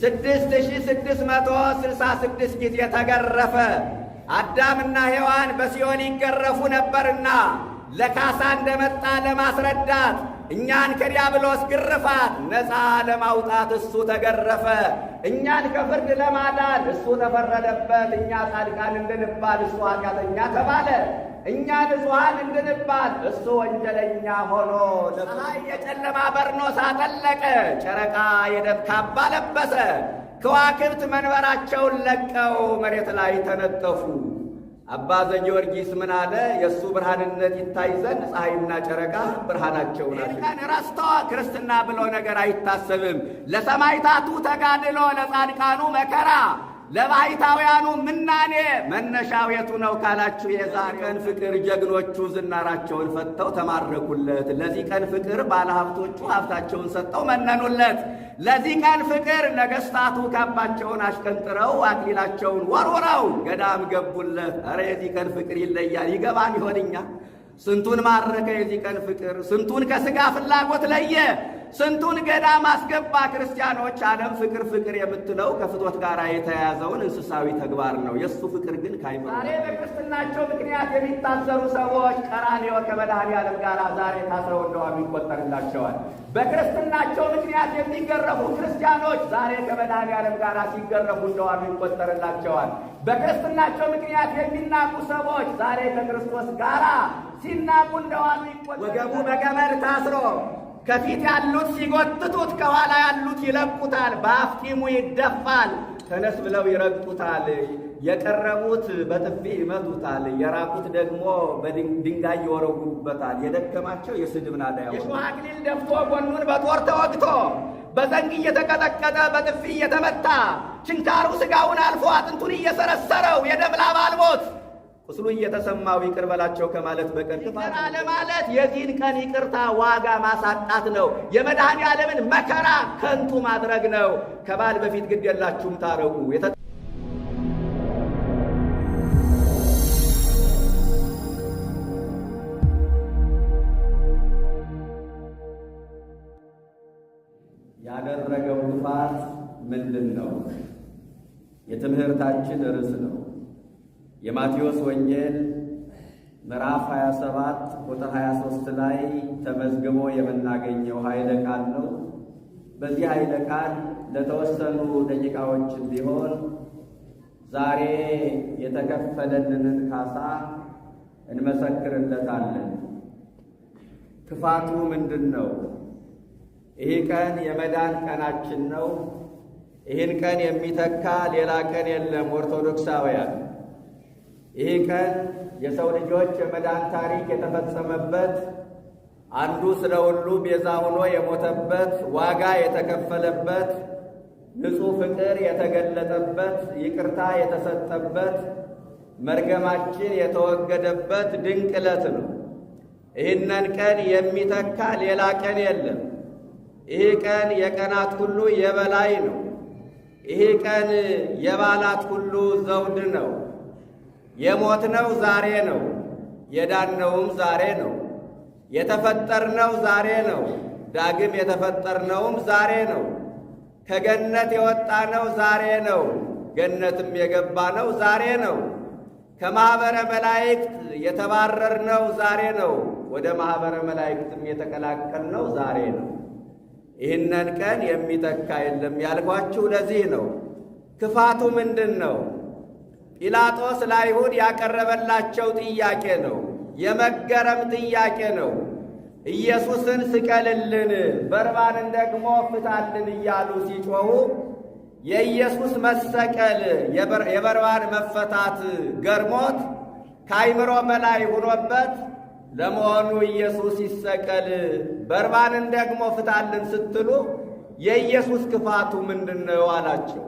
6666 ጊዜ ተገረፈ። አዳምና ሔዋን በሲኦል ይገረፉ ነበርና ለካሳ እንደመጣ ለማስረዳት እኛን ከዲያብሎስ ግርፋት ነፃ ለማውጣት እሱ ተገረፈ። እኛን ከፍርድ ለማዳን እሱ ተፈረደበት። እኛ ጻድቃን እንድንባል እሱ ኃጢአተኛ ተባለ። እኛ ንጹሐን እንድንባል እሱ ወንጀለኛ ሆኖ ፀሐይ የጨለማ በርኖስ አጠለቀ። ጨረቃ የደም ካባ ለበሰ። ከዋክብት መንበራቸውን ለቀው መሬት ላይ ተነጠፉ። አባ ዘጊዮርጊስ ምን አለ? የእሱ ብርሃንነት ይታይ ዘንድ ፀሐይና ጨረቃ ብርሃናቸው ናቸው። ረስቶ ክርስትና ብሎ ነገር አይታሰብም። ለሰማዕታቱ ተጋድሎ፣ ለጻድቃኑ መከራ፣ ለባሕታውያኑ ምናኔ መነሻው የቱ ነው ካላችሁ የዛሬ ቀን ፍቅር ጀግኖቹ ዝናራቸውን ፈተው ተማረኩለት። ለዚህ ቀን ፍቅር ባለሀብቶቹ ሀብታቸውን ሰጠው መነኑለት። ለዚህ ቀን ፍቅር ነገሥታቱ ካባቸውን አሽቀንጥረው አክሊላቸውን ወርውረው ገዳም ገቡለት። ኧረ የዚህ ቀን ፍቅር ይለያል። ይገባን ይሆንኛ? ስንቱን ማረከ የዚህ ቀን ፍቅር! ስንቱን ከሥጋ ፍላጎት ለየ! ስንቱን ገዳም አስገባ! ክርስቲያኖች፣ ዓለም ፍቅር ፍቅር የምትለው ከፍቶት ጋር የተያያዘውን እንስሳዊ ተግባር ነው። የእሱ ፍቅር ግን ካይመ ዛሬ በክርስትናቸው ምክንያት የሚታሰሩ ሰዎች ቀራንዮ ከመድኃኔዓለም ጋር ዛሬ ታስረው እንደዋሉ ይቆጠርላቸዋል። በክርስትናቸው ምክንያት የሚገረፉ ክርስቲያኖች ዛሬ ከመድኃኔዓለም ጋር ሲገረፉ እንደዋሉ ይቆጠርላቸዋል። በክርስትናቸው ምክንያት የሚናቁ ሰዎች ዛሬ ከክርስቶስ ጋር ሲናቁ እንደዋሉ ይቆጠርላቸዋል። ወገቡ በገመድ ታስሮ ከፊት ያሉት ሲጎትቱት ከኋላ ያሉት ይለቁታል። በአፍጢሙ ይደፋል። ተነስ ብለው ይረግጡታል። የቀረቡት በጥፊ ይመቱታል። የራቁት ደግሞ በድንጋይ ይወረውሩበታል። የደከማቸው የስድብ ናዳ ያወጣል። የሾህ አክሊል ደፍቶ ጎኑን በጦር ተወግቶ በዘንግ እየተቀጠቀጠ በጥፊ እየተመታ ችንካሩ ሥጋውን አልፎ አጥንቱን እየሰረሰረው የደም ላብ አልቦት ቁስሉ እየተሰማው ይቅር በላቸው ከማለት በቀር ይቅር አለ ማለት የዚህን ቀን ይቅርታ ዋጋ ማሳጣት ነው። የመድኃኔዓለምን መከራ ከንቱ ማድረግ ነው። ከባል በፊት ግድ የላችሁም ታረቁ። ያደረገው ጥፋት ምንድን ነው? የትምህርታችን ርዕስ ነው። የማቴዎስ ወንጌል ምዕራፍ 27 ቁጥር 23 ላይ ተመዝግቦ የምናገኘው ኃይለ ቃል ነው። በዚህ ኃይለ ቃል ለተወሰኑ ደቂቃዎች ቢሆን ዛሬ የተከፈለልንን ካሳ እንመሰክርለታለን። ክፋቱ ምንድን ነው? ይህ ቀን የመዳን ቀናችን ነው። ይህን ቀን የሚተካ ሌላ ቀን የለም። ኦርቶዶክሳውያን፣ ይህ ቀን የሰው ልጆች የመዳን ታሪክ የተፈጸመበት፣ አንዱ ስለ ሁሉ ቤዛ ሆኖ የሞተበት፣ ዋጋ የተከፈለበት፣ ንጹሕ ፍቅር የተገለጠበት፣ ይቅርታ የተሰጠበት፣ መርገማችን የተወገደበት ድንቅ ዕለት ነው። ይህንን ቀን የሚተካ ሌላ ቀን የለም። ይህ ቀን የቀናት ሁሉ የበላይ ነው። ይህ ቀን የበዓላት ሁሉ ዘውድ ነው። የሞትነው ዛሬ ነው። የዳነውም ዛሬ ነው። የተፈጠርነው ዛሬ ነው። ዳግም የተፈጠርነውም ዛሬ ነው። ከገነት የወጣነው ዛሬ ነው። ገነትም የገባነው ዛሬ ነው። ከማኅበረ መላእክት የተባረርነው ዛሬ ነው። ወደ ማኅበረ መላእክትም የተቀላቀልነው ዛሬ ነው። ይህንን ቀን የሚተካ የለም ያልኳችሁ ለዚህ ነው። ክፋቱ ምንድን ነው? ጲላጦስ ለአይሁድ ያቀረበላቸው ጥያቄ ነው። የመገረም ጥያቄ ነው። ኢየሱስን ስቀልልን፣ በርባንን ደግሞ ፍታልን እያሉ ሲጮኹ የኢየሱስ መሰቀል የበርባን መፈታት ገርሞት ከአይምሮ በላይ ሆኖበት ለመሆኑ ኢየሱስ ይሰቀል በርባንን ደግሞ ፍታልን ስትሉ የኢየሱስ ክፋቱ ምንድን ነው አላቸው።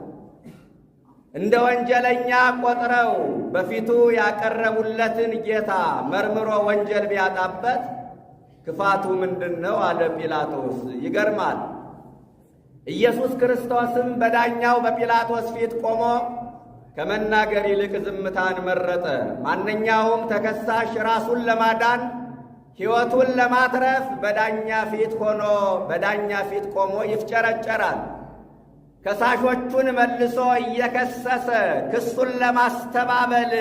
እንደ ወንጀለኛ ቆጥረው በፊቱ ያቀረቡለትን ጌታ መርምሮ ወንጀል ቢያጣበት ክፋቱ ምንድን ነው አለ ጲላጦስ። ይገርማል። ኢየሱስ ክርስቶስም በዳኛው በጲላጦስ ፊት ቆሞ ከመናገር ይልቅ ዝምታን መረጠ። ማንኛውም ተከሳሽ ራሱን ለማዳን ሕይወቱን ለማትረፍ በዳኛ ፊት ቆሞ ይፍጨረጨራል። ከሳሾቹን መልሶ እየከሰሰ ክሱን ለማስተባበል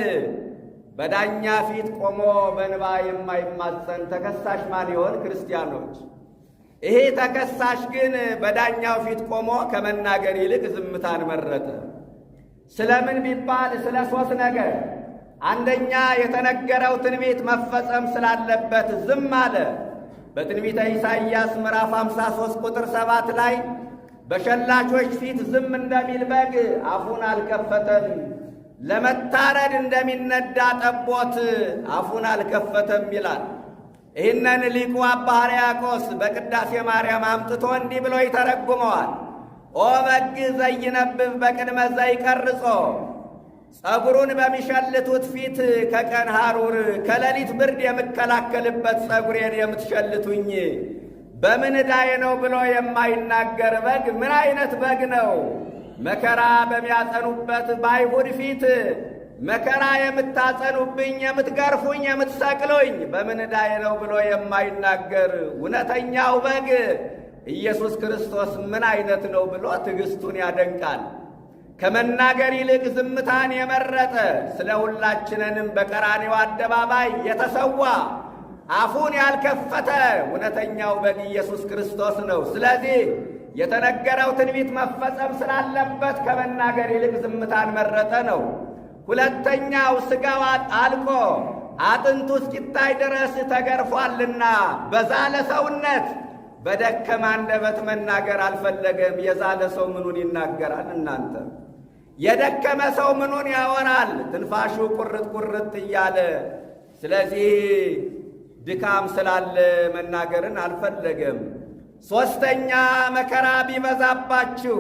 በዳኛ ፊት ቆሞ በእንባ የማይማጸን ተከሳሽ ማን ይሆን? ክርስቲያኖች። ይሄ ተከሳሽ ግን በዳኛው ፊት ቆሞ ከመናገር ይልቅ ዝምታን መረጠ። ስለምን ቢባል ስለ 3 ነገር። አንደኛ የተነገረው ትንቢት መፈጸም ስላለበት ዝም አለ። በትንቢተ ኢሳይያስ ምዕራፍ 53 ቁጥር 7 ላይ በሸላቾች ፊት ዝም እንደሚል በግ አፉን አልከፈተም፣ ለመታረድ እንደሚነዳ ጠቦት አፉን አልከፈተም ይላል። ይህንን ሊቁ አባ ሕርያቆስ በቅዳሴ ማርያም አምጥቶ እንዲህ ብሎ ይተረጉመዋል። ኦ በግ ዘይነብብ በቅድመ ዘይቀርጾ፣ ጸጉሩን በሚሸልቱት ፊት ከቀን ሐሩር ከሌሊት ብርድ የምከላከልበት ጸጉሬን የምትሸልቱኝ በምን ዕዳዬ ነው ብሎ የማይናገር በግ ምን አይነት በግ ነው? መከራ በሚያጸኑበት በአይሁድ ፊት መከራ የምታጸኑብኝ፣ የምትገርፉኝ፣ የምትሰቅሉኝ በምን ዕዳዬ ነው ብሎ የማይናገር እውነተኛው በግ ኢየሱስ ክርስቶስ ምን አይነት ነው ብሎ ትዕግሥቱን ያደንቃል። ከመናገር ይልቅ ዝምታን የመረጠ ስለ ሁላችንንም በቀራንዮ አደባባይ የተሰዋ አፉን ያልከፈተ እውነተኛው በግ ኢየሱስ ክርስቶስ ነው። ስለዚህ የተነገረው ትንቢት መፈጸም ስላለበት ከመናገር ይልቅ ዝምታን መረጠ ነው። ሁለተኛው ሥጋው አልቆ አጥንቱ እስኪታይ ድረስ ተገርፏልና በዛለ ሰውነት በደከመ አንደበት መናገር አልፈለገም። የዛለ ሰው ምኑን ይናገራል? እናንተ የደከመ ሰው ምኑን ያወራል? ትንፋሹ ቁርጥ ቁርጥ እያለ። ስለዚህ ድካም ስላለ መናገርን አልፈለገም። ሦስተኛ መከራ ቢበዛባችሁ፣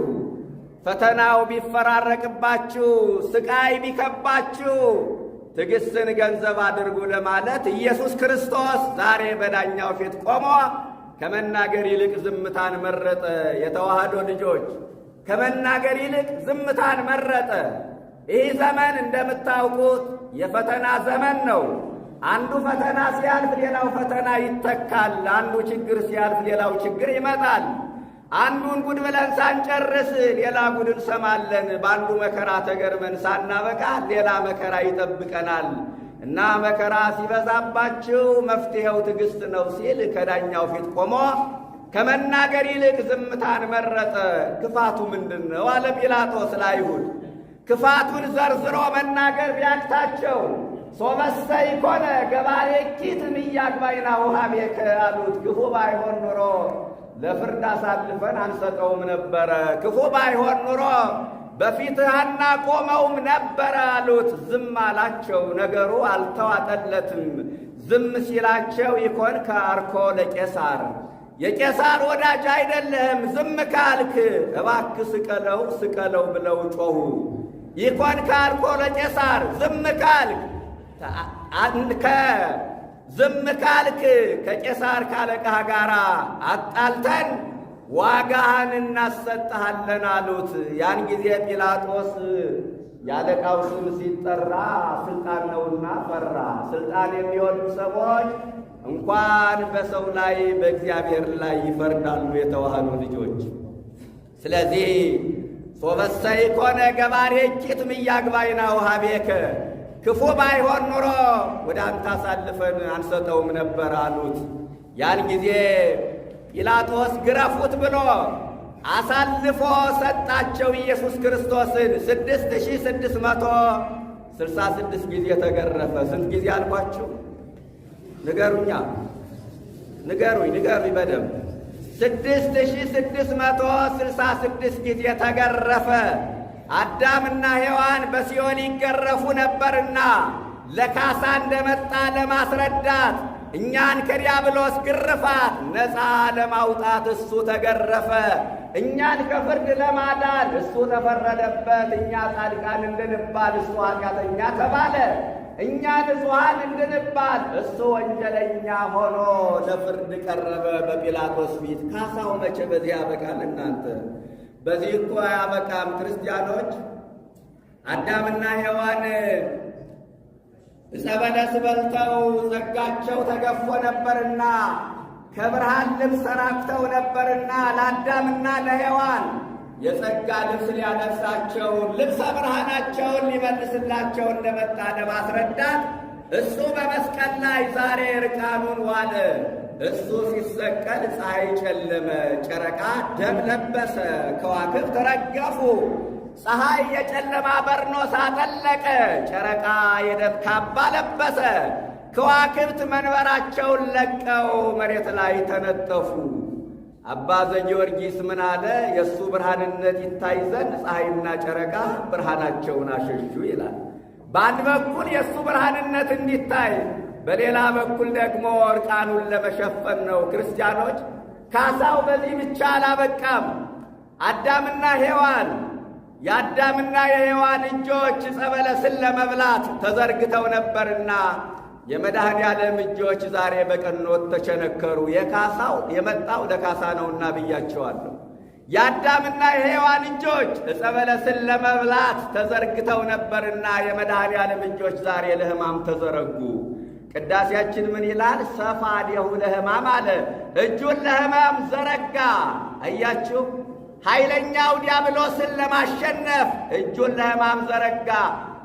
ፈተናው ቢፈራረቅባችሁ፣ ስቃይ ቢከባችሁ ትዕግሥትን ገንዘብ አድርጉ ለማለት ኢየሱስ ክርስቶስ ዛሬ በዳኛው ፊት ቆሞ ከመናገር ይልቅ ዝምታን መረጠ። የተዋህዶ ልጆች ከመናገር ይልቅ ዝምታን መረጠ። ይህ ዘመን እንደምታውቁት የፈተና ዘመን ነው። አንዱ ፈተና ሲያልፍ ሌላው ፈተና ይተካል። አንዱ ችግር ሲያልፍ ሌላው ችግር ይመጣል። አንዱን ጉድ ብለን ሳንጨርስ ሌላ ጉድ እንሰማለን። በአንዱ መከራ ተገርመን ሳናበቃ ሌላ መከራ ይጠብቀናል እና መከራ ሲበዛባችሁ መፍትሔው ትዕግሥት ነው ሲል ከዳኛው ፊት ቆሞ ከመናገር ይልቅ ዝምታን መረጠ። ክፋቱ ምንድን ነው አለ ጲላጦስ ለአይሁድ። ክፋቱን ዘርዝሮ መናገር ቢያቅታቸው ሶበሰ ይኮነ ገባሬ ኪትም እያግባይና ውሃቤከ አሉት። ክፉ ባይሆን ኑሮ ለፍርድ አሳልፈን አንሰጠውም ነበረ። ክፉ ባይሆን ኑሮ በፊትህ አናቆመውም ነበረ አሉት። ዝም አላቸው። ነገሩ አልተዋጠለትም። ዝም ሲላቸው ይኮን ከአርኮ ለቄሳር፣ የቄሳር ወዳጅ አይደለህም፣ ዝም ካልክ እባክህ ስቀለው ስቀለው ብለው ጮኹ። ይኮን ከአርኮ ለቄሳር፣ ዝም ካልክ ዝም ካልክ ከቄሳር ካለቃህ ጋር አጣልተን ዋጋህን እናሰጥሃለን አሉት። ያን ጊዜ ጲላጦስ ያለቃው ስም ሲጠራ ስልጣን ነውና ፈራ። ስልጣን የሚወዱ ሰዎች እንኳን በሰው ላይ በእግዚአብሔር ላይ ይፈርዳሉ። የተዋህዱ ልጆች ስለዚህ ሶበሰ ይኮነ ገባሬ ኪትም እያግባይና ውሃቤከ፣ ክፉ ባይሆን ኑሮ ወደ አንተ አሳልፈን አንሰጠውም ነበር አሉት። ያን ጊዜ ጲላጦስ ግረፉት ብሎ አሳልፎ ሰጣቸው። ኢየሱስ ክርስቶስን 6666 ጊዜ ተገረፈ። ስንት ጊዜ አልኳችሁ? ንገሩኛ፣ ንገሩኝ በደምብ። 6666 ጊዜ ተገረፈ። አዳምና ሔዋን በሲኦል ይገረፉ ነበርና ለካሳ እንደመጣ ለማስረዳት እኛን ከዲያብሎስ ግርፋት ነፃ ለማውጣት እሱ ተገረፈ። እኛን ከፍርድ ለማዳን እሱ ተፈረደበት። እኛ ጻድቃን እንድንባል እሱ ኃጢአተኛ ተባለ። እኛ ንጹሐን እንድንባል እሱ ወንጀለኛ ሆኖ ለፍርድ ቀረበ በጲላጦስ ፊት። ካሳው መቼ በዚህ ያበቃል? እናንተ በዚህ እኮ አያበቃም። ክርስቲያኖች አዳምና ሔዋን ዕፀ በለስ በልተው ጸጋቸው ተገፎ ነበርና ከብርሃን ልብስ ተራቅተው ነበርና ለአዳምና ለሔዋን የጸጋ ልብስ ሊያለብሳቸው ልብሰ ብርሃናቸውን ሊመልስላቸው እንደመጣ ለማስረዳት እሱ በመስቀል ላይ ዛሬ ርቃኑን ዋለ። እሱ ሲሰቀል ፀሐይ ጨለመ፣ ጨረቃ ደም ለበሰ፣ ከዋክብት ረገፉ። ፀሐይ የጨለማ በርኖስ አጠለቀ፣ ጨረቃ የደም ካባ ለበሰ። ከዋክብት መንበራቸውን ለቀው መሬት ላይ ተነጠፉ። አባ ዘጊዮርጊስ ምን አለ? የእሱ ብርሃንነት ይታይ ዘንድ ፀሐይና ጨረቃ ብርሃናቸውን አሸሹ ይላል። በአንድ በኩል የእሱ ብርሃንነት እንዲታይ፣ በሌላ በኩል ደግሞ እርቃኑን ለመሸፈን ነው። ክርስቲያኖች፣ ካሳው በዚህ ብቻ አላበቃም። አዳምና ሔዋን የአዳምና የሔዋን እጆች ዕፀ በለስን ለመብላት ተዘርግተው ነበርና የመድኃኔ ዓለም እጆች ዛሬ በቀኖት ተቸነከሩ። የካሳው የመጣው ለካሳ ነውና ብያቸዋለሁ። የአዳምና የሔዋን እጆች ዕፀ በለስን ለመብላት ተዘርግተው ነበርና የመድኃኔ ዓለም እጆች ዛሬ ለሕማም ተዘረጉ። ቅዳሴያችን ምን ይላል? ሰፋዴሁ ለሕማም አለ። እጁን ለሕማም ዘረጋ። አያችሁ፣ ኃይለኛው ዲያብሎስን ለማሸነፍ እጁን ለሕማም ዘረጋ።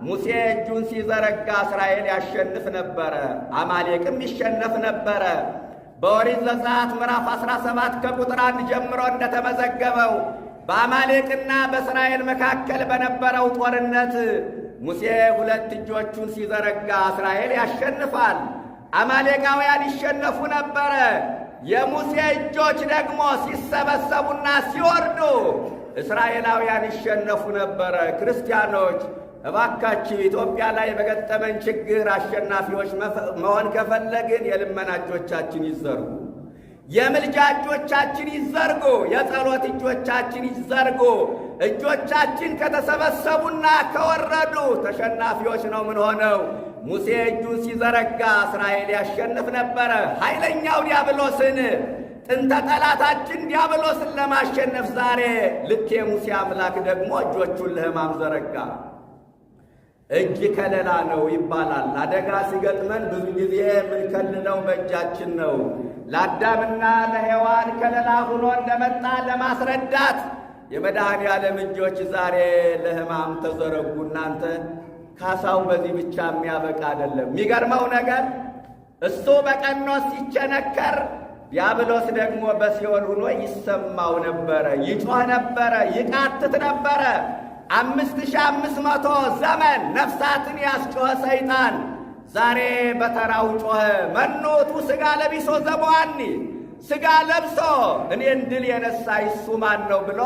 ሙሴ እጁን ሲዘረጋ እስራኤል ያሸንፍ ነበረ፣ አማሌቅም ይሸነፍ ነበረ። በኦሪት ዘጸአት ምዕራፍ 17 ከቁጥር 1 ጀምሮ እንደተመዘገበው በአማሌቅና በእስራኤል መካከል በነበረው ጦርነት ሙሴ ሁለት እጆቹን ሲዘረጋ እስራኤል ያሸንፋል፣ አማሌቃውያን ይሸነፉ ነበረ። የሙሴ እጆች ደግሞ ሲሰበሰቡና ሲወርዱ እስራኤላውያን ይሸነፉ ነበረ። ክርስቲያኖች እባካችሁ ኢትዮጵያ ላይ በገጠመን ችግር አሸናፊዎች መሆን ከፈለግን የልመና እጆቻችን ይዘርጉ፣ የምልጃ እጆቻችን ይዘርጉ፣ የጸሎት እጆቻችን ይዘርጉ። እጆቻችን ከተሰበሰቡና ከወረዱ ተሸናፊዎች ነው ምን ሆነው። ሙሴ እጁን ሲዘረጋ እስራኤል ያሸንፍ ነበረ ኃይለኛው ዲያብሎስን። ጥንተ ጠላታችን ዲያብሎስን ለማሸነፍ ዛሬ ልክ የሙሴ አምላክ ደግሞ እጆቹን ለሕማም ዘረጋ። እጅ ከለላ ነው ይባላል። አደጋ ሲገጥመን ብዙ ጊዜ የምንከልለው በእጃችን ነው። ለአዳምና ለሔዋን ከለላ ሆኖ እንደመጣ ለማስረዳት የመድኃኔ ዓለም እጆች ዛሬ ለሕማም ተዘረጉ። እናንተ ካሳው በዚህ ብቻ የሚያበቃ አይደለም። የሚገርመው ነገር እሱ በቀኖስ ሲቸነከር፣ ዲያብሎስ ደግሞ በሲኦል ሆኖ ይሰማው ነበረ፣ ይጮህ ነበረ፣ ይቃትት ነበረ። 5500 ዘመን ነፍሳትን ያስጮኸ ሰይጣን ዛሬ በተራው ጮኸ። መኖቱ ሥጋ ለቢሶ ዘበዋኒ፣ ሥጋ ለብሶ እኔን ድል የነሳ ይሱ ማን ነው ብሎ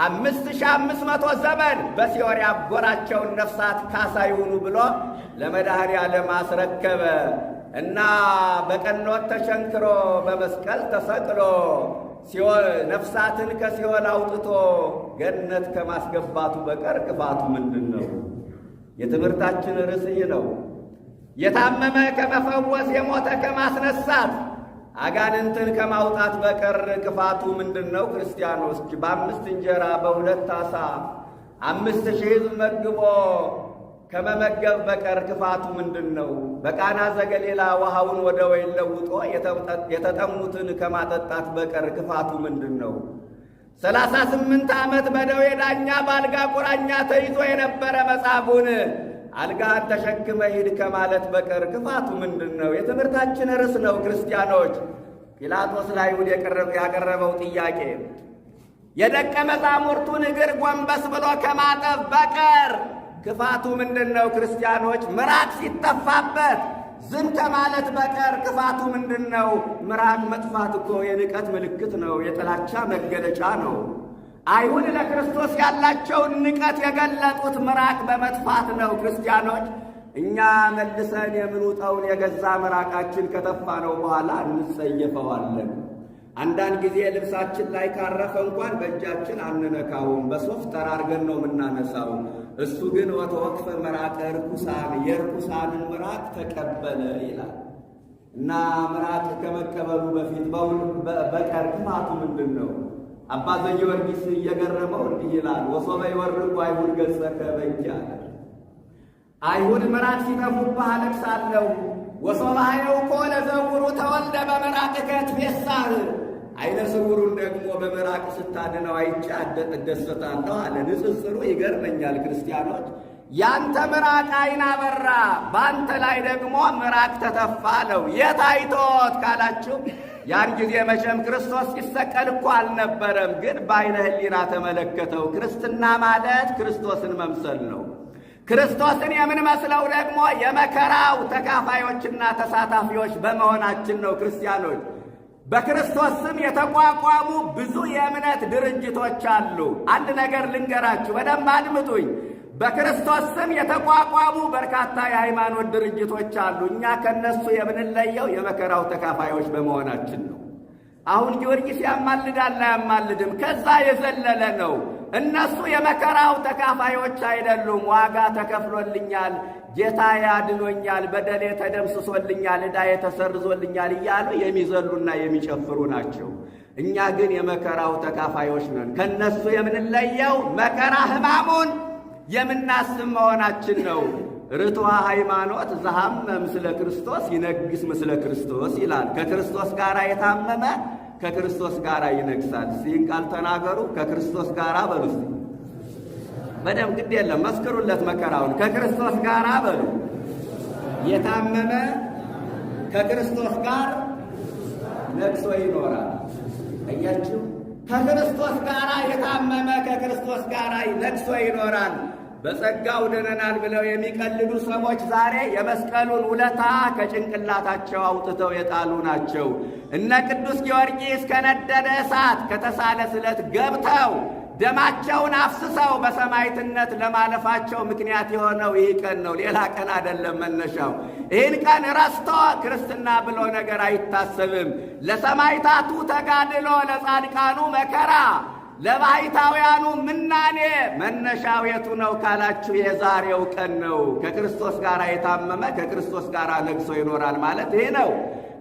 5500 ዘመን በሲኦል ያጎራቸውን ነፍሳት ካሳ ይሁኑ ብሎ ለመድኃኔ ዓለም አስረከበ እና በቀኖት ተሸንክሮ በመስቀል ተሰቅሎ ነፍሳትን ከሲኦል አውጥቶ ገነት ከማስገባቱ በቀር ክፋቱ ምንድን ነው? የትምህርታችን ርዕስ ይህ ነው። የታመመ ከመፈወስ የሞተ ከማስነሳት አጋንንትን ከማውጣት በቀር ክፋቱ ምንድን ነው? ክርስቲያኖች፣ በ5 እንጀራ በ2 ዓሣ 5000 ሕዝብ መግቦ ከመመገብ በቀር ክፋቱ ምንድን ነው? በቃና ዘገሊላ ውሃውን ወደ ወይን ለውጦ የተጠሙትን ከማጠጣት በቀር ክፋቱ ምንድን ነው? 38 ዓመት በደዌ ዳኛ በአልጋ ቁራኛ ተይዞ የነበረ መጻጉዕን አልጋን ተሸክመ ሂድ ከማለት በቀር ክፋቱ ምንድን ነው? የትምህርታችን ርዕስ ነው። ክርስቲያኖች፣ ጲላጦስ ለአይሁድ ያቀረበው ጥያቄ የደቀ መዛሙርቱን እግር ጎንበስ ብሎ ከማጠብ በቀር ክፋቱ ምንድን ነው? ክርስቲያኖች፣ ምራቅ ሲተፋበት ዝም ከማለት በቀር ክፋቱ ምንድን ነው? ምራቅ መጥፋት እኮ የንቀት ምልክት ነው፣ የጥላቻ መገለጫ ነው። አይሁድ ለክርስቶስ ያላቸውን ንቀት የገለጡት ምራቅ በመጥፋት ነው። ክርስቲያኖች፣ እኛ መልሰን የምንውጠውን የገዛ ምራቃችን ከተፋነው በኋላ እንጸየፈዋለን። አንዳንድ ጊዜ ልብሳችን ላይ ካረፈ እንኳን በእጃችን አንነካውም፣ በሶፍት ጠራርገን ነው የምናነሳው። እሱ ግን ወተወክፈ ምራቀ ርኩሳን፣ የርኩሳንን ምራቅ ተቀበለ ይላል እና ምራቅ ከመቀበሉ በፊት በቀር ክፋቱ ምንድን ነው? አባ ዘጊዮርጊስ እየገረመው እንዲህ ይላል። ወሶበ ይወርቁ አይሁድ ገጸከ በእጅ አለ። አይሁድ ምራቅ ሲተፉብህ አለቅሳለሁ። ወሶበ ኀየውኮ ለዘውሩ ተወልደ በምራቅከ ትፌሳህ፣ ዓይነ ስውሩን ደግሞ በምራቅ ስታድነው አይቼ እደሰታለሁ አለ። ንጽጽሩ ይገርመኛል። ክርስቲያኖች ያንተ ምራቅ ዓይን አበራ፣ በአንተ ላይ ደግሞ ምራቅ ተተፋ አለው። የት አይቶት ካላችሁ ያን ጊዜ መቼም ክርስቶስ ሲሰቀል እኮ አልነበረም፣ ግን በዓይነ ሕሊና ተመለከተው። ክርስትና ማለት ክርስቶስን መምሰል ነው። ክርስቶስን የምንመስለው ደግሞ የመከራው ተካፋዮችና ተሳታፊዎች በመሆናችን ነው። ክርስቲያኖች በክርስቶስ ስም የተቋቋሙ ብዙ የእምነት ድርጅቶች አሉ። አንድ ነገር ልንገራችሁ፣ በደንብ አድምጡኝ። በክርስቶስ ስም የተቋቋሙ በርካታ የሃይማኖት ድርጅቶች አሉ። እኛ ከነሱ የምንለየው የመከራው ተካፋዮች በመሆናችን ነው። አሁን ጊዮርጊስ ያማልዳል አያማልድም፣ ከዛ የዘለለ ነው። እነሱ የመከራው ተካፋዮች አይደሉም። ዋጋ ተከፍሎልኛል፣ ጌታዬ አድኖኛል፣ በደሌ ተደምስሶልኛል፣ ዕዳዬ ተሰርዞልኛል እያሉ የሚዘሉና የሚጨፍሩ ናቸው። እኛ ግን የመከራው ተካፋዮች ነን። ከነሱ የምንለየው መከራ ሕማሙን የምናስብ መሆናችን ነው። ርቱዐ ሃይማኖት ዘሐመ ምስለ ክርስቶስ ይነግስ ምስለ ክርስቶስ ይላል። ከክርስቶስ ጋር የታመመ ከክርስቶስ ጋር ይነግሳል። ይህን ቃል ተናገሩ። ከክርስቶስ ጋር በሉ። በደም ግድ የለም መስክሩለት መከራውን። ከክርስቶስ ጋር በሉ። የታመመ ከክርስቶስ ጋር ነግሶ ይኖራል። አያችሁ፣ ከክርስቶስ ጋር የታመመ ከክርስቶስ ጋር ነግሶ ይኖራል። በጸጋው ድነናል ብለው የሚቀልዱ ሰዎች ዛሬ የመስቀሉን ውለታ ከጭንቅላታቸው አውጥተው የጣሉ ናቸው። እነ ቅዱስ ጊዮርጊስ ከነደደ እሳት ከተሳለ ስለት ገብተው ደማቸውን አፍስሰው በሰማዕትነት ለማለፋቸው ምክንያት የሆነው ይህ ቀን ነው። ሌላ ቀን አይደለም መነሻው። ይህን ቀን ረስቶ ክርስትና ብሎ ነገር አይታሰብም። ለሰማዕታቱ ተጋድሎ፣ ለጻድቃኑ መከራ፣ ለባሕታውያኑ ምናኔ መነሻው የቱ ነው ካላችሁ የዛሬው ቀን ነው። ከክርስቶስ ጋር የታመመ ከክርስቶስ ጋር ነግሶ ይኖራል ማለት ይህ ነው።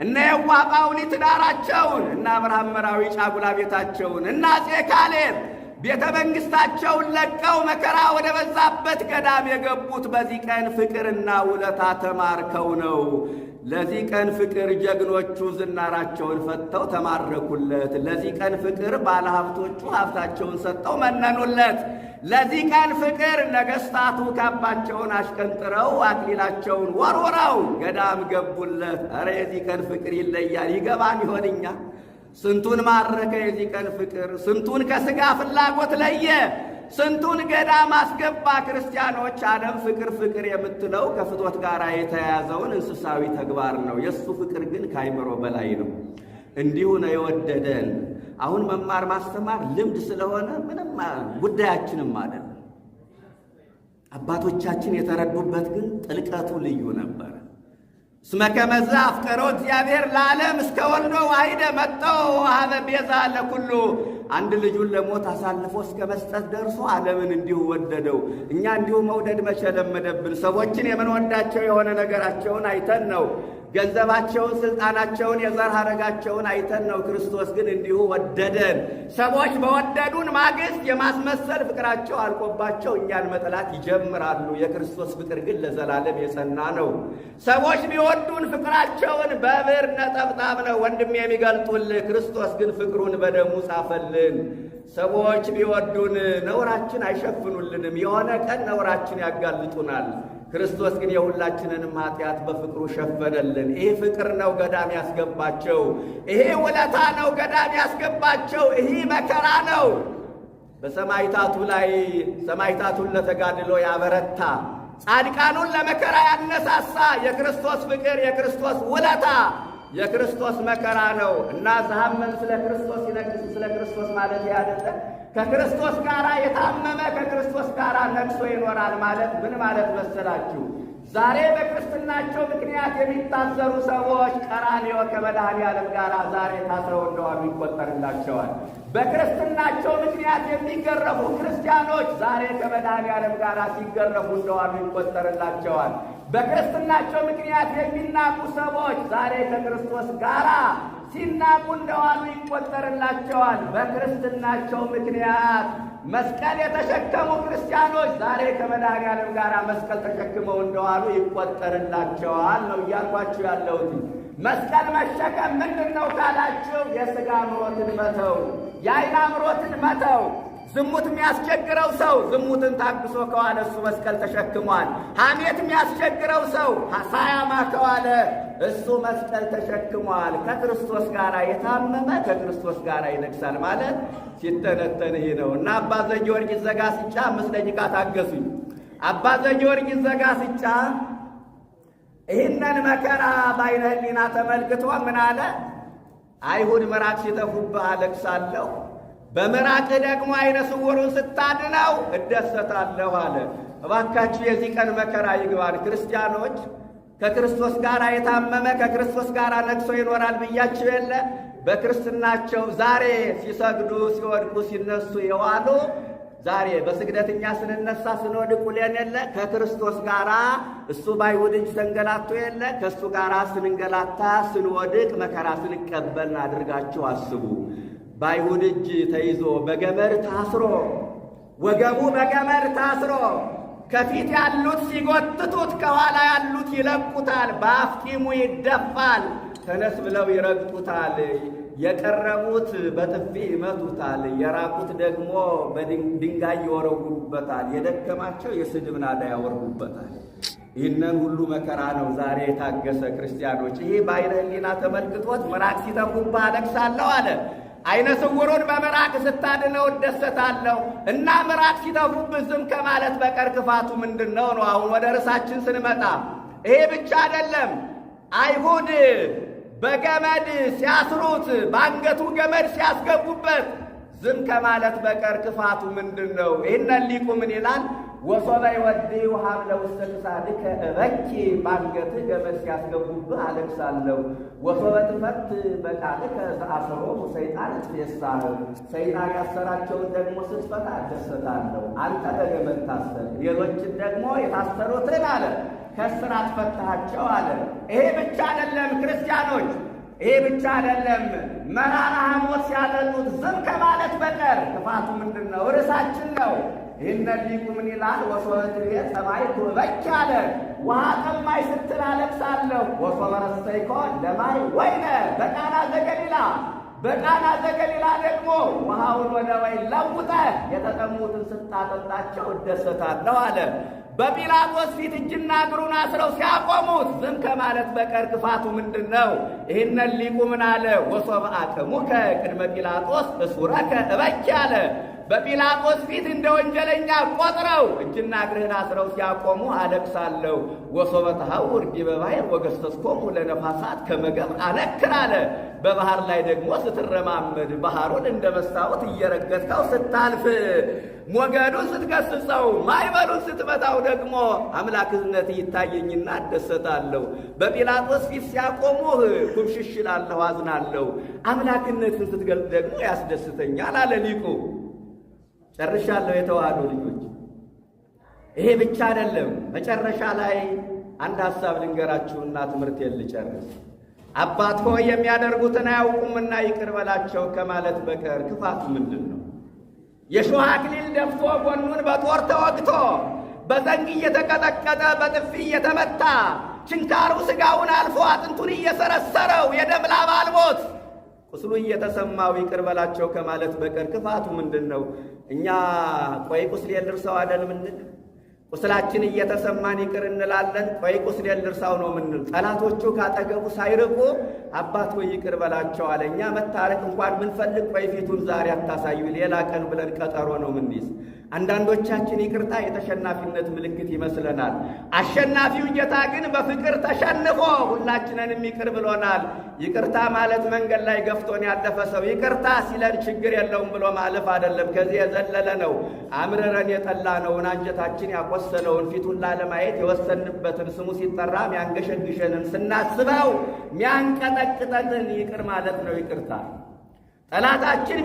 እነ የዋህ ጳውሊ ትዳራቸውን፣ እነ አብርሃም መራዊ ጫጉላ ቤታቸውን፣ እነ አፄ ካሌብ ቤተ መንግሥታቸውን ለቀው መከራ ወደ በዛበት ገዳም የገቡት በዚህ ቀን ፍቅርና ውለታ ተማርከው ነው። ለዚህ ቀን ፍቅር ጀግኖቹ ዝናራቸውን ፈተው ተማረኩለት። ለዚህ ቀን ፍቅር ባለሀብቶቹ ሀብታቸውን ሰጥተው መነኑለት። ለዚህ ቀን ፍቅር ነገሥታቱ ካባቸውን አሽቀንጥረው አክሊላቸውን ወርውረው ገዳም ገቡለት። ኧረ የዚህ ቀን ፍቅር ይለያል። ይገባን ይሆን እኛ? ስንቱን ማረከ የዚህ ቀን ፍቅር፣ ስንቱን ከሥጋ ፍላጎት ለየ፣ ስንቱን ገዳም አስገባ። ክርስቲያኖች ዓለም ፍቅር ፍቅር የምትለው ከፍቶት ጋር የተያያዘውን እንስሳዊ ተግባር ነው። የእሱ ፍቅር ግን ከአይምሮ በላይ ነው። እንዲሁ ነው የወደደን። አሁን መማር ማስተማር ልምድ ስለሆነ ምንም ጉዳያችንም አይደለም። አባቶቻችን የተረዱበት ግን ጥልቀቱ ልዩ ነበር። እስመ ከመዘ አፍቀሮ እግዚአብሔር ለዓለም እስከ ወልዶ ዋሕደ መጥቶ ወሀበ ቤዛ ለኩሉ። አንድ ልጁን ለሞት አሳልፎ እስከ መስጠት ደርሶ ዓለምን እንዲሁ ወደደው። እኛ እንዲሁ መውደድ መቼ ለመደብን? ሰዎችን የምንወዳቸው የሆነ ነገራቸውን አይተን ነው። ገንዘባቸውን፣ ስልጣናቸውን፣ የዘር ሐረጋቸውን አይተን ነው። ክርስቶስ ግን እንዲሁ ወደደን። ሰዎች በወደዱን ማግስት የማስመሰል ፍቅራቸው አልቆባቸው እኛን መጥላት ይጀምራሉ። የክርስቶስ ፍቅር ግን ለዘላለም የጸና ነው። ሰዎች ቢወዱን ፍቅራቸውን በብር ነጠብጣብ ነው ወንድም የሚገልጡልህ። ክርስቶስ ግን ፍቅሩን በደሙ ጻፈልን። ሰዎች ቢወዱን ነውራችን አይሸፍኑልንም። የሆነ ቀን ነውራችን ያጋልጡናል። ክርስቶስ ግን የሁላችንንም ኃጢአት በፍቅሩ ሸፈነልን። ይሄ ፍቅር ነው ገዳም ያስገባቸው። ይሄ ውለታ ነው ገዳም ያስገባቸው። ይሄ መከራ ነው በሰማዕታቱ ላይ ሰማዕታቱን ለተጋድሎ ያበረታ፣ ጻድቃኑን ለመከራ ያነሳሳ የክርስቶስ ፍቅር፣ የክርስቶስ ውለታ፣ የክርስቶስ መከራ ነው እና ዘሐመን ስለ ክርስቶስ ይነግስ ስለ ክርስቶስ ማለት ያደለ ከክርስቶስ ጋር የታመመ ከክርስቶስ ጋር ነግሶ ይኖራል ማለት ምን ማለት መሰላችሁ? ዛሬ በክርስትናቸው ምክንያት የሚታሰሩ ሰዎች ቀራንዮ ከመድኃኔዓለም ጋር ዛሬ ታስረው እንደዋሉ ይቆጠርላቸዋል። በክርስትናቸው ምክንያት የሚገረፉ ክርስቲያኖች ዛሬ ከመድኃኔዓለም ጋር ሲገረፉ እንደዋሉ ይቆጠርላቸዋል። በክርስትናቸው ምክንያት የሚናቁ ሰዎች ዛሬ ከክርስቶስ ጋር ሲናቁ እንደዋሉ ይቆጠርላቸዋል። በክርስትናቸው ምክንያት መስቀል የተሸከሙ ክርስቲያኖች ዛሬ ከመድኃኔዓለም ጋር መስቀል ተሸክመው እንደዋሉ ይቆጠርላቸዋል ነው እያልኳችሁ ያለሁት። መስቀል መሸከም ምንድን ነው ካላችሁ፣ የሥጋ አምሮትን መተው፣ የዓይን አምሮትን መተው። ዝሙት የሚያስቸግረው ሰው ዝሙትን ታግሶ ከዋለ እሱ መስቀል ተሸክሟል። ሐሜት የሚያስቸግረው ሰው ሳያማ ከዋለ እሱ መስቀል ተሸክሟል። ከክርስቶስ ጋር የታመመ ከክርስቶስ ጋር ይነግሳል ማለት ሲተነተን ይህ ነው እና አባ ዘጊዮርጊስ ዘጋስጫ 5 ደቂቃ ታገሱኝ። አባ ዘጊዮርጊስ ዘጋስጫ ይህንን መከራ በዓይነ ሕሊና ተመልክቶ ምን አለ? አይሁድ ምራቅ ሲተፉብህ አለቅሳለሁ፣ በምራቅህ ደግሞ ዓይነ ስውሩን ስታድነው እደሰታለሁ አለ። እባካችሁ የዚህ ቀን መከራ ይግባን። ክርስቲያኖች ከክርስቶስ ጋር የታመመ ከክርስቶስ ጋር ነግሶ ይኖራል ብያችሁ የለ? በክርስትናቸው ዛሬ ሲሰግዱ ሲወድቁ ሲነሱ የዋሉ ዛሬ በስግደትኛ ስንነሳ ስንወድቅ ውለን የለ? ከክርስቶስ ጋር እሱ በአይሁድ እጅ ተንገላቶ የለ? ከእሱ ጋር ስንንገላታ ስንወድቅ መከራ ስንቀበልን አድርጋችሁ አስቡ። በአይሁድ እጅ ተይዞ በገመድ ታስሮ ወገቡ በገመድ ታስሮ ከፊት ያሉት ሲጎትቱት ከኋላ ያሉት ይለቁታል፣ በአፍጢሙ ይደፋል፣ ተነስ ብለው ይረግጡታል። የቀረቡት በጥፊ ይመቱታል፣ የራቁት ደግሞ በድንጋይ ይወረውሩበታል፣ የደከማቸው የስድብ ናዳ ያወርዱበታል። ይህንን ሁሉ መከራ ነው ዛሬ የታገሰ ክርስቲያኖች። ይህ በዓይነ ሕሊና ተመልክቶት ምራቅ ሲተፉብህ አለቅሳለሁ አለ። ዓይነ ስውሩን በምራቅ ስታድነው እደሰታለሁ እና ምራቅ ሲተፉብህ ዝም ከማለት በቀር ክፋቱ ምንድን ነው? አሁን ወደ ርዕሳችን ስንመጣ ይሄ ብቻ አይደለም። አይሁድ በገመድ ሲያስሩት በአንገቱ ገመድ ሲያስገቡበት ዝም ከማለት በቀር ክፋቱ ምንድን ነው? ይህንን ሊቁ ምን ይላል? ወሶበ ይወድዩ ሀብለ ውስተ ክሳድከ እበኪ፣ በአንገትህ ገመድ ሲያስገቡብህ አለቅሳለሁ። ወሶበ ትፈት በቃልከ ዘአሰሮሙ ሰይጣን ትፌሳህ፣ ሰይጣን ያሰራቸውን ደግሞ ስትፈታ እደሰታለሁ። አንተ በገመድ ታሰር፣ ሌሎችን ደግሞ የታሰሩትን አለ ከእስራት ፈታሃቸው አለ። ይሄ ብቻ አይደለም ክርስቲያኖች፣ ይሄ ብቻ አይደለም። መራራ ሐሞት ሲያጠጡት ዝም ከማለት በቀር ክፋቱ ምንድን ነው? ርዕሳችን ነው። ይህንን ሊቁ ምን ይላል? ወሶበ ትቤ ሰማዕኩ እበኪ አለ። ውሃ ጠማኝ ስትል አለቅሳለሁ። ወሶበ ረሰይኮ ለማይ ወይነ በቃና ዘገሊላ፣ በቃና ዘገሊላ ደግሞ ውሃውን ወደ ወይን ለውጠህ የተጠሙትን ስታጠጣቸው እደሰታለሁ አለ። በጲላጦስ ፊት እጅና እግሩን አስረው ሲያቆሙት ዝም ከማለት በቀር ክፋቱ ምንድን ነው? ይህንን ሊቁ ምን አለ? ወሶበ አቅሙከ ቅድመ ጲላጦስ እሱረከ እበኪ አለ። በጲላጦስ ፊት እንደ ወንጀለኛ ቆጥረው እጅና እግርህን አስረው ሲያቆሙ አለቅሳለሁ። ወሶበ ተሐውር ዲበ ባሕር ወገሰስኮሙ ለነፋሳት ከመ ገብር አነክር አለ። በባህር ላይ ደግሞ ስትረማመድ ባህሩን እንደ መስታወት እየረገጥከው ስታልፍ ሞገዱን ስትገስጸው ማዕበሉን ስትመታው ደግሞ አምላክነት ይታየኝና እደሰታለሁ። በጲላጦስ ፊት ሲያቆሙህ ኩምሽሽ እላለሁ፣ አዝናለሁ። አምላክነትን ስትገልጥ ደግሞ ያስደስተኛል አለ ሊቁ። ጨርሻለሁ የተዋህዶ ልጆች። ይሄ ብቻ አይደለም። መጨረሻ ላይ አንድ ሐሳብ ልንገራችሁና ትምህርቴን ልጨርስ። አባት ሆይ የሚያደርጉትን አያውቁምና ይቅር በላቸው ከማለት በቀር ክፋቱ ምንድን ነው? የሾህ አክሊል ደፍቶ ጎኑን በጦር ተወግቶ በዘንግ እየተቀጠቀጠ በጥፊ እየተመታ ችንካሩ ሥጋውን አልፎ አጥንቱን እየሰረሰረው የደም ላብ አልቦት ቁስሉ እየተሰማው ይቅር በላቸው ከማለት በቀር ክፋቱ ምንድን ነው? እኛ ቆይ ቁስሌን ልርሳው አይደል ምንል? ቁስላችን እየተሰማን ይቅር እንላለን። ቆይ ቁስሌን ልርሳው ነው ምንል? ጠላቶቹ ካጠገቡ ሳይርቁ አባት ወይ ይቅር በላቸው አለ። እኛ መታረቅ እንኳን ብንፈልግ ቆይ ፊቱን ዛሬ አታሳዩ ሌላ ቀን ብለን ቀጠሮ ነው ምንይዝ። አንዳንዶቻችን ይቅርታ የተሸናፊነት ምልክት ይመስለናል። አሸናፊው ጌታ ግን በፍቅር ተሸንፎ ሁላችንንም ይቅር ብሎናል። ይቅርታ ማለት መንገድ ላይ ገፍቶን ያለፈ ሰው ይቅርታ ሲለን ችግር የለውም ብሎ ማለፍ አይደለም። ከዚህ የዘለለ ነው። አምርረን የጠላነውን አንጀታችን ያቆሰለውን ፊቱን ላለማየት የወሰንበትን ስሙ ሲጠራ ሚያንገሸግሸንን ስናስበው ሚያንቀጠቅጠንን ይቅር ማለት ነው ይቅርታ። ጠላታችን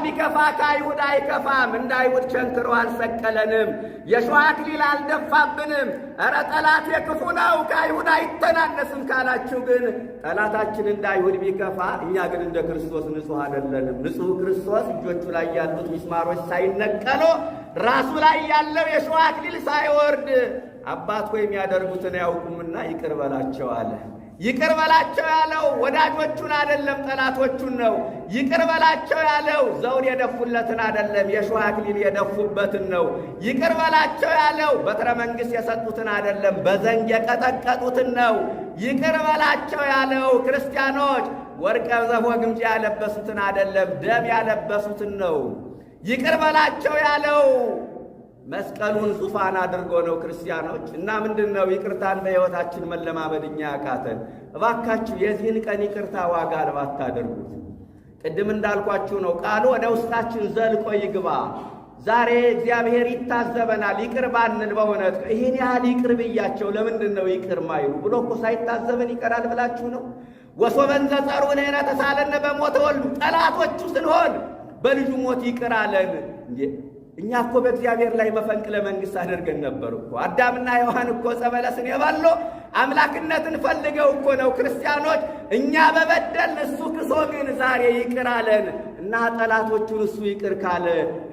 ቢከፋ ከአይሁድ አይከፋም። እንደ አይሁድ ቸንክሮ አልሰቀለንም። የሾህ አክሊል አልደፋብንም። ኧረ ጠላት የክፉ ነው ከአይሁድ አይተናነስም ካላችሁ ግን ጠላታችን እንደ አይሁድ ቢከፋ፣ እኛ ግን እንደ ክርስቶስ ንጹሕ አይደለንም። ንጹሕ ክርስቶስ እጆቹ ላይ ያሉት ሚስማሮች ሳይነቀሉ ራሱ ላይ ያለው የሾህ አክሊል ሳይወርድ አባት ሆይ የሚያደርጉትን አያውቁምና ይቅር በላቸው አለ። ይቅር በላቸው ያለው ወዳጆቹን አይደለም ጠላቶቹን ነው። ይቅር በላቸው ያለው ዘውድ የደፉለትን አይደለም የሾህ አክሊል የደፉበትን ነው። ይቅር በላቸው ያለው በትረ መንግሥት የሰጡትን አይደለም በዘንግ የቀጠቀጡትን ነው። ይቅር በላቸው ያለው ክርስቲያኖች ወርቀ ዘቦ ግምጃ ያለበሱትን አይደለም ደም ያለበሱትን ነው። ይቅር በላቸው ያለው መስቀሉን ዙፋን አድርጎ ነው ክርስቲያኖች። እና ምንድነው ይቅርታን በሕይወታችን መለማመድኛ ያቃተን? እባካችሁ የዚህን ቀን ይቅርታ ዋጋ አልባ አታድርጉት። ቅድም እንዳልኳችሁ ነው፣ ቃሉ ወደ ውስጣችን ዘልቆ ይግባ። ዛሬ እግዚአብሔር ይታዘበናል። ይቅር ባንል በእውነት ይህን ያህል ይቅር ብያቸው ለምንድን ነው ይቅር ማይሉ ብሎ እኮ ሳይታዘበን ይቀራል ብላችሁ ነው? ወሶበን ዘጸሩን ሄነ ተሳለነ በሞተ ወልዱ ጠላቶቹ ስንሆን በልጁ ሞት ይቅር አለን። እኛ እኮ በእግዚአብሔር ላይ መፈንቅለ መንግሥት አድርገን ነበር እኮ። አዳምና ሔዋን እኮ ዕፀ በለስን የበሉ አምላክነትን ፈልገው እኮ ነው ክርስቲያኖች። እኛ በበደል እሱ ክሶ ግን ዛሬ ይቅር አለን እና ጠላቶቹን እሱ ይቅር ካለ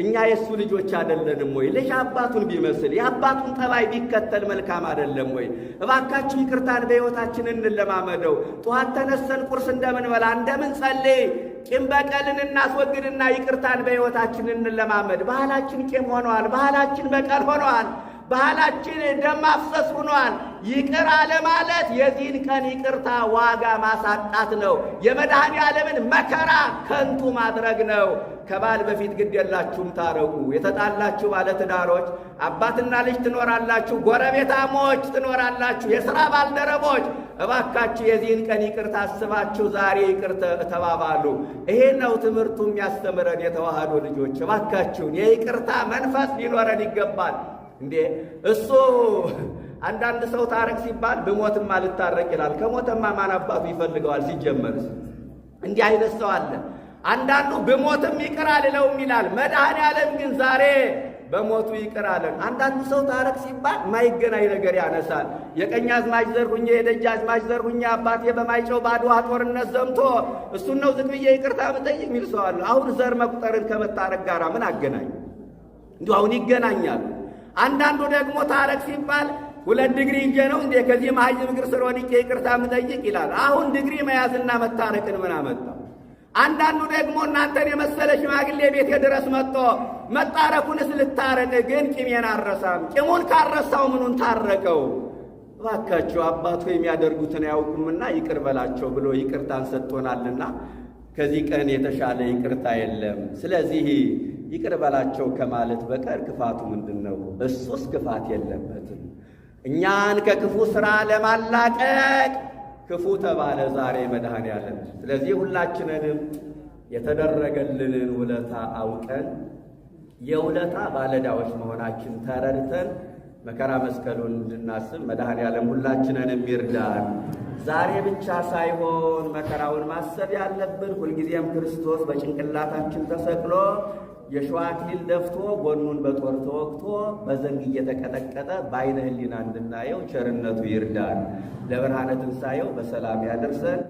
እኛ የእሱ ልጆች አይደለንም ወይ? ልጅ አባቱን ቢመስል የአባቱን ጠባይ ቢከተል መልካም አይደለም ወይ? እባካችሁ ይቅርታን በሕይወታችን እንለማመደው። ጠዋት ተነስተን ቁርስ እንደምንበላ እንደምንጸልይ ቂም በቀልን እናስወግድና ይቅርታን በሕይወታችን እንለማመድ። ባህላችን ቂም ሆኗል። ባህላችን በቀል ሆኗል። ባህላችን ደም ማፍሰስ ሆኗል። ይቅር አለ ማለት የዚህን ቀን ይቅርታ ዋጋ ማሳጣት ነው። የመድኃኔ ዓለምን መከራ ከንቱ ማድረግ ነው። ከባል በፊት ግድ የላችሁም ታረቁ። የተጣላችሁ ባለትዳሮች አባትና ልጅ ትኖራላችሁ፣ ጎረቤታሞች ትኖራላችሁ፣ የሥራ ባልደረቦች እባካችሁ የዚህን ቀን ይቅርታ አስባችሁ ዛሬ ይቅር ተባባሉ። ይሄ ነው ትምህርቱ የሚያስተምረን። የተዋህዶ ልጆች እባካችሁን የይቅርታ መንፈስ ሊኖረን ይገባል። እንዴ እሱ አንዳንድ ሰው ታረቅ ሲባል ብሞትም አልታረቅ ይላል። ከሞተማ ማን አባቱ ይፈልገዋል? ሲጀመርስ እንዲህ አይነት ሰው አለ። አንዳንዱ ብሞትም ይቅር አልለውም ይላል። መድኃኔ ዓለም ግን ዛሬ በሞቱ ይቅር አለን። አንዳንዱ ሰው ታረቅ ሲባል ማይገናኝ ነገር ያነሳል። የቀኝ አዝማች ዘር ሁኜ የደጅ አዝማች ዘር ሁኜ አባቴ በማይጨው በአድዋ ጦርነት ዘምቶ እሱን ነው ዝም ብዬ ይቅርታ ብጠይቅ የሚል ሰው አለ። አሁን ዘር መቁጠርን ከመታረቅ ጋር ምን አገናኝ? እንዲሁ አሁን ይገናኛሉ። አንዳንዱ ደግሞ ታረቅ ሲባል 2 ዲግሪ ይዤ ነው እንዴ ከዚህ መሀይም እግር ስር ወድቄ ይቅርታ ምጠይቅ ይላል። አሁን ዲግሪ መያዝና መታረቅን ምን አመጣው? አንዳንዱ ደግሞ እናንተን የመሰለ ሽማግሌ ቤቴ ድረስ መጥቶ መታረቁንስ ልታረቅ ግን ቂሜን አረሳም። ቂሙን ካረሳው ምኑን ታረቀው? እባካችሁ አባቱ የሚያደርጉትን አያውቁምና ይቅር በላቸው ብሎ ይቅርታን ሰጥቶናልና ከዚህ ቀን የተሻለ ይቅርታ የለም። ስለዚህ ይቅር በላቸው ከማለት በቀር ክፋቱ ምንድነው? እሱስ ክፋት የለበትም። እኛን ከክፉ ሥራ ለማላቀቅ ክፉ ተባለ ዛሬ መድኃኔ ዓለም። ስለዚህ ሁላችንንም የተደረገልንን ውለታ አውቀን የውለታ ባለዕዳዎች መሆናችን ተረድተን መከራ መስቀሉን እንድናስብ መድኃኔ ዓለም ሁላችንንም ይርዳን። ዛሬ ብቻ ሳይሆን መከራውን ማሰብ ያለብን ሁልጊዜም ክርስቶስ በጭንቅላታችን ተሰቅሎ የሾህ አክሊል ደፍቶ ጎኑን በጦር ተወግቶ በዘንግ እየተቀጠቀጠ በዓይነ ሕሊና እንድናየው ቸርነቱ ይርዳን። ለብርሃነ ትንሣኤው በሰላም ያደርሰን።